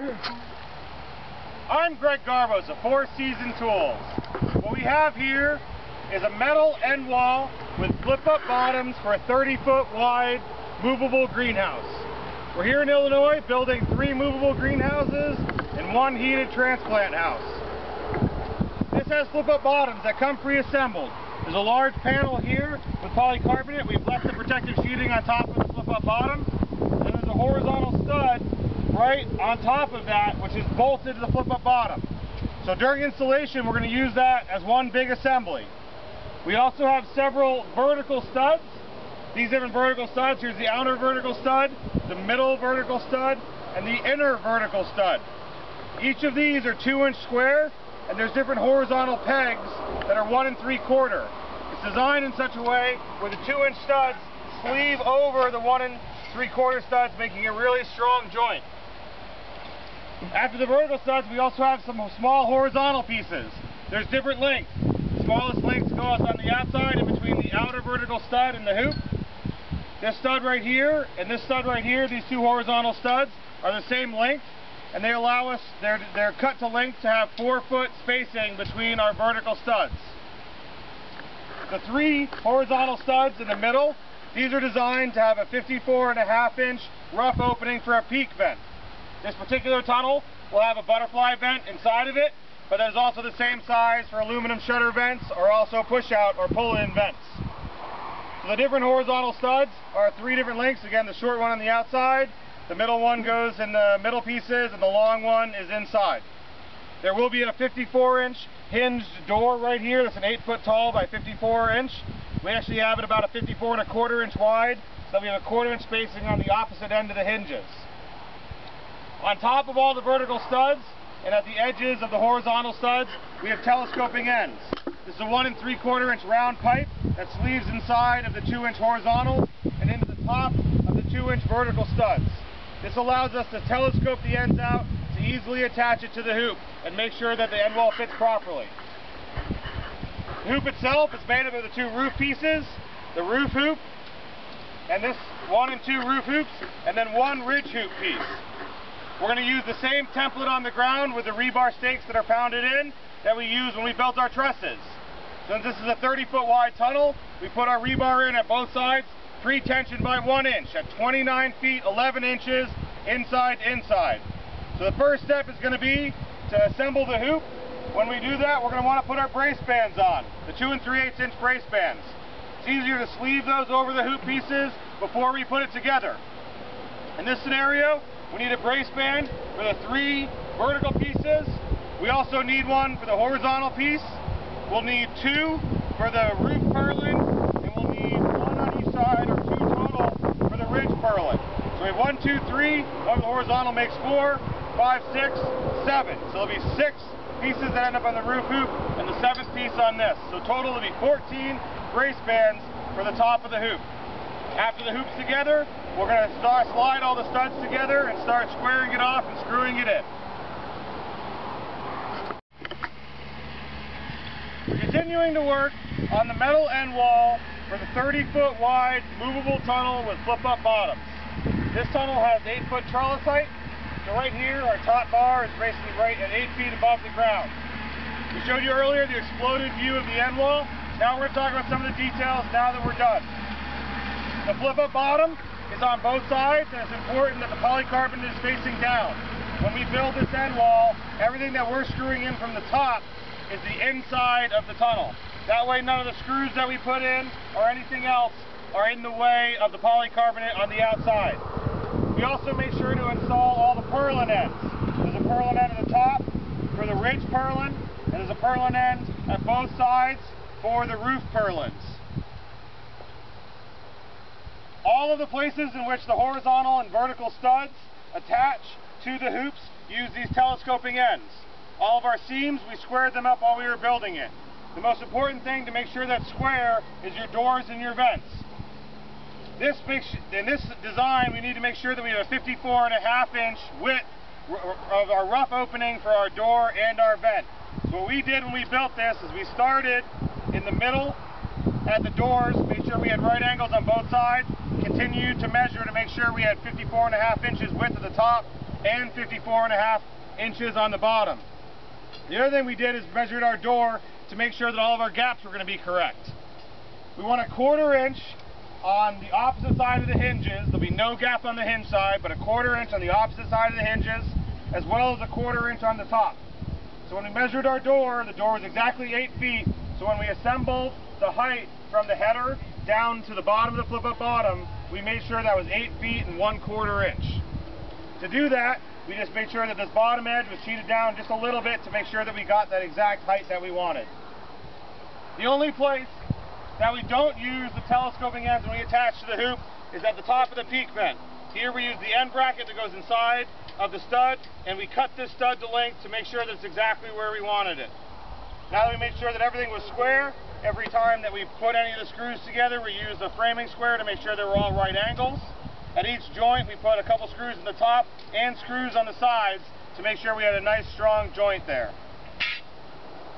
I'm Greg Garbos of Four Season Tools. What we have here is a metal end wall with flip-up bottoms for a 30-foot wide movable greenhouse. We're here in Illinois building 3 movable greenhouses and 1 heated transplant house. This has flip-up bottoms that come pre-assembled. There's a large panel here with polycarbonate. We've left the protective sheeting on top of the flip-up bottom. And there's a horizontal stud right on top of that, which is bolted to the flip-up bottom. So during installation, we're going to use that as one big assembly. We also have several vertical studs. These different vertical studs, here's the outer vertical stud, the middle vertical stud, and the inner vertical stud. Each of these are 2-inch square, and there's different horizontal pegs that are 1 3/4. It's designed in such a way where the 2-inch studs sleeve over the 1 3/4 studs, making a really strong joint. After the vertical studs, we also have some small horizontal pieces. There's different lengths. The smallest lengths go on the outside in between the outer vertical stud and the hoop. This stud right here and this stud right here, these 2 horizontal studs, are the same length, and they allow us, they're cut to length to have 4-foot spacing between our vertical studs. The 3 horizontal studs in the middle, these are designed to have a 54.5-inch rough opening for a peak vent. This particular tunnel will have a butterfly vent inside of it, but there's also the same size for aluminum shutter vents or also push-out or pull-in vents. So the different horizontal studs are 3 different lengths. Again, the short one on the outside, the middle one goes in the middle pieces, and the long one is inside. There will be a 54-inch hinged door right here. That's an 8-foot tall by 54-inch. We actually have it about a 54.25-inch wide, so we have a 1/4-inch spacing on the opposite end of the hinges. On top of all the vertical studs, and at the edges of the horizontal studs, we have telescoping ends. This is a 1 3/4-inch round pipe that sleeves inside of the 2-inch horizontals and into the top of the 2-inch vertical studs. This allows us to telescope the ends out to easily attach it to the hoop and make sure that the end wall fits properly. The hoop itself is made up of the 2 roof pieces, the roof hoop, and this 1 and 2 roof hoops, and then 1 ridge hoop piece. We're going to use the same template on the ground with the rebar stakes that are pounded in that we used when we built our trusses. Since this is a 30-foot wide tunnel, we put our rebar in at both sides, pre-tensioned by 1 inch at 29 feet 11 inches inside to inside. So the first step is going to be to assemble the hoop. When we do that, we're going to want to put our brace bands on, the 2 3/8-inch brace bands. It's easier to sleeve those over the hoop pieces before we put it together. In this scenario, we need a brace band for the 3 vertical pieces. We also need one for the horizontal piece. We'll need 2 for the roof purlin, and we'll need 1 on each side, or 2 total, for the ridge purlin. So we have 1, 2, 3, over the horizontal makes 4, 5, 6, 7. So there'll be 6 pieces that end up on the roof hoop, and the 7th piece on this. So total will be 14 brace bands for the top of the hoop. After the hoop's together, we're going to slide all the studs together and start squaring it off and screwing it in. Continuing to work on the metal end wall for the 30-foot wide movable tunnel with flip-up bottoms. This tunnel has 8-foot trellis height. So right here, our top bar is basically right at 8 feet above the ground. We showed you earlier the exploded view of the end wall. Now we're going to talk about some of the details now that we're done. The flip-up bottom is on both sides, and it's important that the polycarbonate is facing down. When we build this end wall, everything that we're screwing in from the top is the inside of the tunnel. That way none of the screws that we put in or anything else are in the way of the polycarbonate on the outside. We also make sure to install all the purlin ends. There's a purlin end at the top for the ridge purlin, and there's a purlin end at both sides for the roof purlins. All of the places in which the horizontal and vertical studs attach to the hoops use these telescoping ends. All of our seams, we squared them up while we were building it. The most important thing to make sure that's square is your doors and your vents. In this design, we need to make sure that we have a 54.5-inch width of our rough opening for our door and our vent. So what we did when we built this is we started in the middle at the doors, made sure we had right angles on both sides, continued to measure to make sure we had 54.5 inches width at the top, and 54.5 inches on the bottom. The other thing we did is measured our door to make sure that all of our gaps were going to be correct. We want a 1/4 inch on the opposite side of the hinges. There'll be no gap on the hinge side, but a 1/4 inch on the opposite side of the hinges, as well as a 1/4 inch on the top. So when we measured our door, the door was exactly 8 feet. So when we assembled the height from the header down to the bottom of the flip-up bottom, we made sure that was 8 feet and 1/4 inch. To do that, we just made sure that this bottom edge was sheeted down just a little bit to make sure that we got that exact height that we wanted. The only place that we don't use the telescoping ends when we attach to the hoop is at the top of the peak vent. Here we use the end bracket that goes inside of the stud, and we cut this stud to length to make sure that it's exactly where we wanted it. Now that we made sure that everything was square, every time that we put any of the screws together, we used a framing square to make sure they were all right angles. At each joint, we put a couple screws in the top and screws on the sides to make sure we had a nice strong joint there.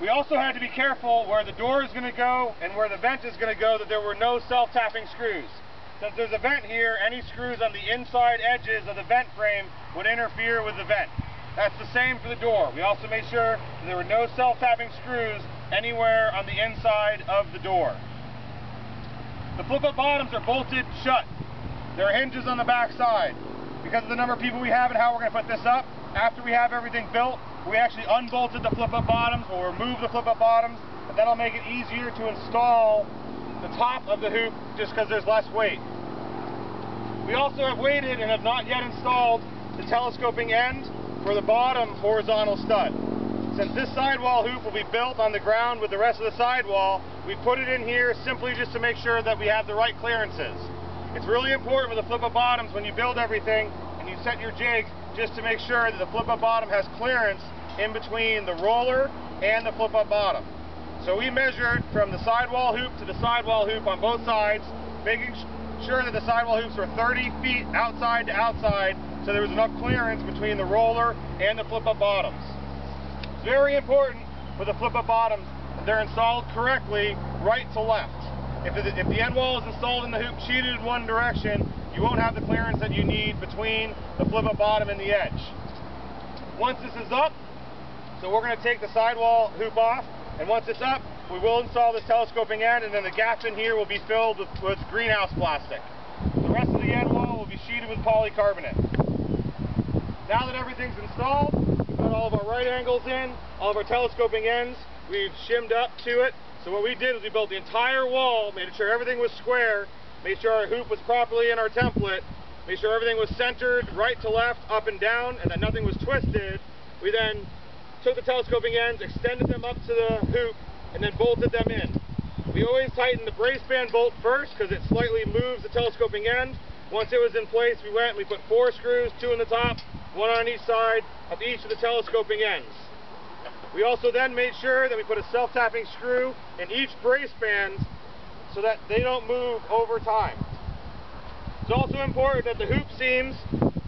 We also had to be careful where the door is going to go and where the vent is going to go, that there were no self-tapping screws. Since there's a vent here, any screws on the inside edges of the vent frame would interfere with the vent. That's the same for the door. We also made sure that there were no self-tapping screws anywhere on the inside of the door. The flip-up bottoms are bolted shut. There are hinges on the back side. Because of the number of people we have and how we're going to put this up, after we have everything built, we actually unbolted the flip-up bottoms. We'll remove the flip-up bottoms, and that'll make it easier to install the top of the hoop just because there's less weight. We also have waited and have not yet installed the telescoping end for the bottom horizontal stud. Since this sidewall hoop will be built on the ground with the rest of the sidewall, we put it in here simply just to make sure that we have the right clearances. It's really important with the flip-up bottoms when you build everything and you set your jigs just to make sure that the flip-up bottom has clearance in between the roller and the flip-up bottom. So we measured from the sidewall hoop to the sidewall hoop on both sides, making sure that the sidewall hoops were 30 feet outside to outside, so there was enough clearance between the roller and the flip-up bottoms. It's very important for the flip-up bottoms that they're installed correctly right to left. If the end wall is installed in the hoop sheeted in one direction, you won't have the clearance that you need between the flip-up bottom and the edge. Once this is up, so we're going to take the sidewall hoop off, and once it's up, we will install this telescoping end, and then the gaps in here will be filled with greenhouse plastic. The rest of the end wall will be sheeted with polycarbonate. Now that everything's installed, we've got all of our right angles in, all of our telescoping ends, we've shimmed up to it. So what we did was we built the entire wall, made sure everything was square, made sure our hoop was properly in our template, made sure everything was centered right to left, up and down, and that nothing was twisted. We then took the telescoping ends, extended them up to the hoop, and then bolted them in. We always tighten the brace band bolt first because it slightly moves the telescoping end. Once it was in place, we went and we put 4 screws, 2 in the top, 1 on each side of each of the telescoping ends. We also then made sure that we put a self-tapping screw in each brace band so that they don't move over time. It's also important that the hoop seams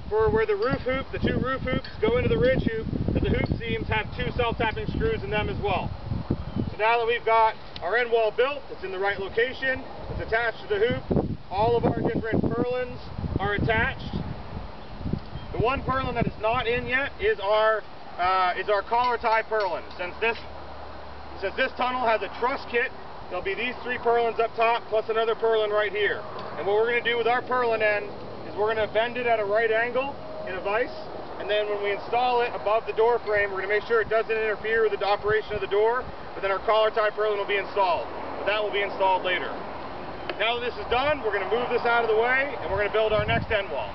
for where the roof hoop, the 2 roof hoops go into the ridge hoop, that the hoop seams have 2 self-tapping screws in them as well. So now that we've got our end wall built, it's in the right location, it's attached to the hoop, all of our different purlins are attached. The one purlin that is not in yet is our collar tie purlin. Since this tunnel has a truss kit, there'll be these 3 purlins up top plus another purlin right here. And what we're going to do with our purlin end is we're going to bend it at a right angle in a vise, and then when we install it above the door frame, we're going to make sure it doesn't interfere with the operation of the door, but then our collar tie purlin will be installed. But that will be installed later. Now that this is done, we're going to move this out of the way and we're going to build our next end wall.